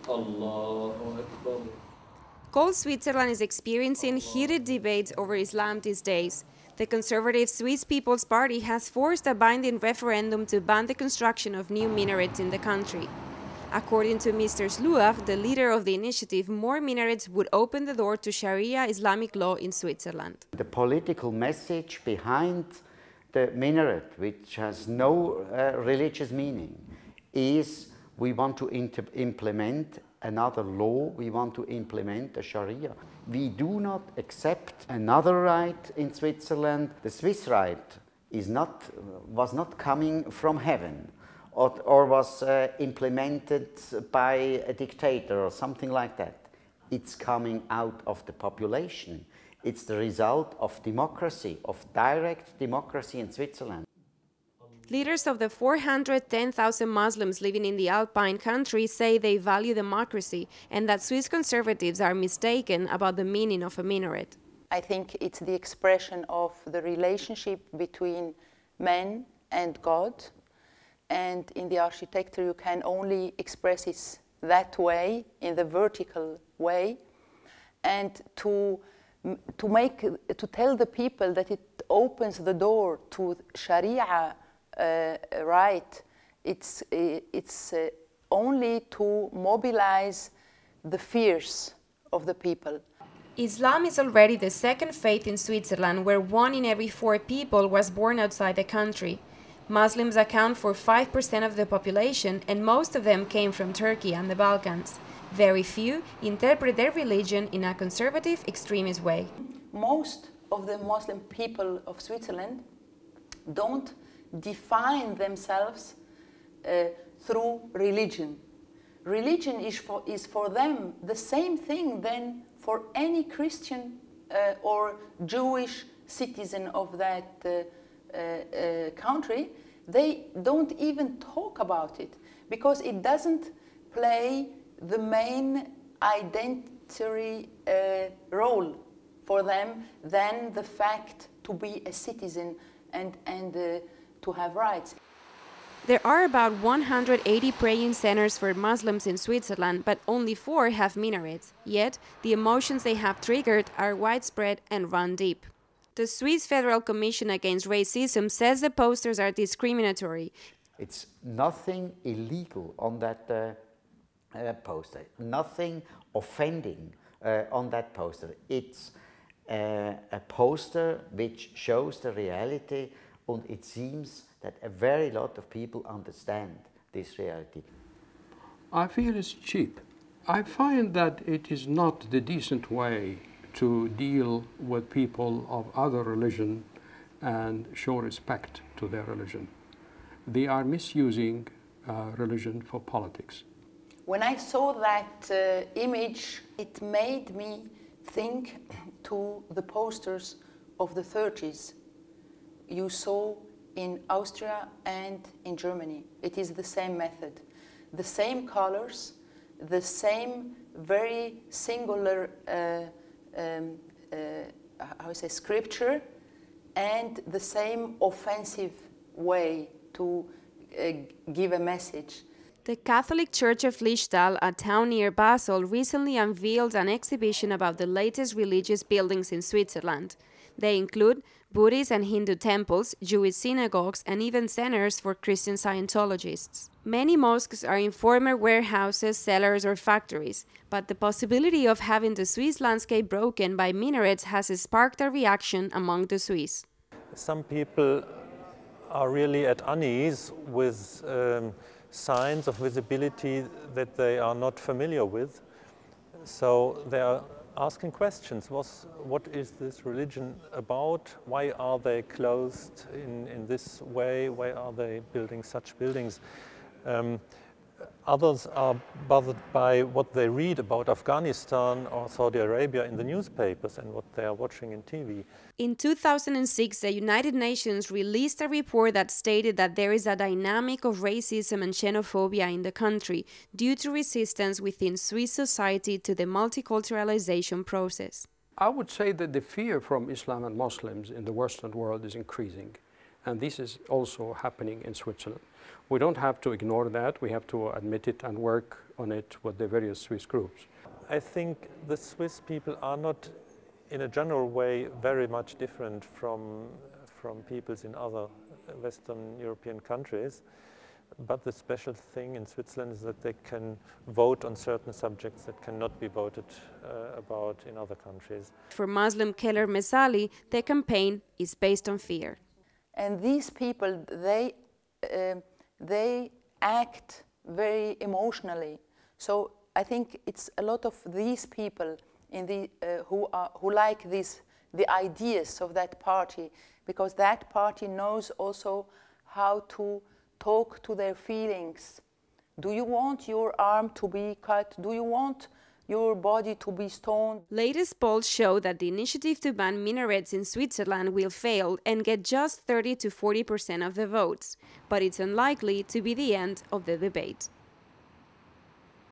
Allahu Akbar. Cold Switzerland is experiencing heated debates over Islam these days. The conservative Swiss People's Party has forced a binding referendum to ban the construction of new minarets in the country. According to Mr. Sluaf, the leader of the initiative, more minarets would open the door to Sharia Islamic law in Switzerland. The political message behind the minaret, which has no religious meaning, is we want to implement another law, we want to implement a Sharia. We do not accept another right in Switzerland. The Swiss right was not coming from heaven or was implemented by a dictator or something like that. It's coming out of the population. It's the result of democracy, of direct democracy in Switzerland. Leaders of the 410,000 Muslims living in the Alpine country say they value democracy and that Swiss conservatives are mistaken about the meaning of a minaret. I think it's the expression of the relationship between man and God, and in the architecture you can only express it that way, in the vertical way, and to tell the people that it opens the door to Sharia right, it's only to mobilize the fears of the people. Islam is already the second faith in Switzerland, where 1 in every 4 people was born outside the country. Muslims account for 5% of the population, and most of them came from Turkey and the Balkans. Very few interpret their religion in a conservative, extremist way. Most of the Muslim people of Switzerland don't define themselves through religion. Religion is for them the same thing than for any Christian or Jewish citizen of that country. They don't even talk about it because it doesn't play the main identity role for them than the fact to be a citizen and to have rights. There are about 180 praying centers for Muslims in Switzerland, but only 4 have minarets. Yet, the emotions they have triggered are widespread and run deep. The Swiss Federal Commission Against Racism says the posters are discriminatory. It's nothing illegal on that poster, nothing offending on that poster. It's a poster which shows the reality, and it seems that a very lot of people understand this reality. I feel it's cheap. I find that it is not the decent way to deal with people of other religion and show respect to their religion. They are misusing religion for politics. When I saw that image, it made me think to the posters of the 30s you saw in Austria and in Germany. It is the same method, the same colors, the same very singular scripture, and the same offensive way to give a message. The Catholic Church of Lichtal, a town near Basel, recently unveiled an exhibition about the latest religious buildings in Switzerland. They include Buddhist and Hindu temples, Jewish synagogues, and even centers for Christian Scientologists. Many mosques are in former warehouses, cellars, or factories, but the possibility of having the Swiss landscape broken by minarets has sparked a reaction among the Swiss. Some people are really at unease with signs of visibility that they are not familiar with. So they are asking questions. What is this religion about? Why are they closed in this way? Why are they building such buildings? Others are bothered by what they read about Afghanistan or Saudi Arabia in the newspapers and what they are watching in TV. In 2006, the United Nations released a report that stated that there is a dynamic of racism and xenophobia in the country due to resistance within Swiss society to the multiculturalization process. I would say that the fear from Islam and Muslims in the Western world is increasing, and this is also happening in Switzerland. We don't have to ignore that. We have to admit it and work on it with the various Swiss groups. I think the Swiss people are not, in a general way, very much different from peoples in other Western European countries. But the special thing in Switzerland is that they can vote on certain subjects that cannot be voted about in other countries. For Muslim Keller Mesali, their campaign is based on fear. And these people, they act very emotionally. So I think it's a lot of these people in the, who like the ideas of that party, because that party knows also how to talk to their feelings. Do you want your arm to be cut? Do you want your body to be stoned? Latest polls show that the initiative to ban minarets in Switzerland will fail and get just 30 to 40% of the votes, but it's unlikely to be the end of the debate.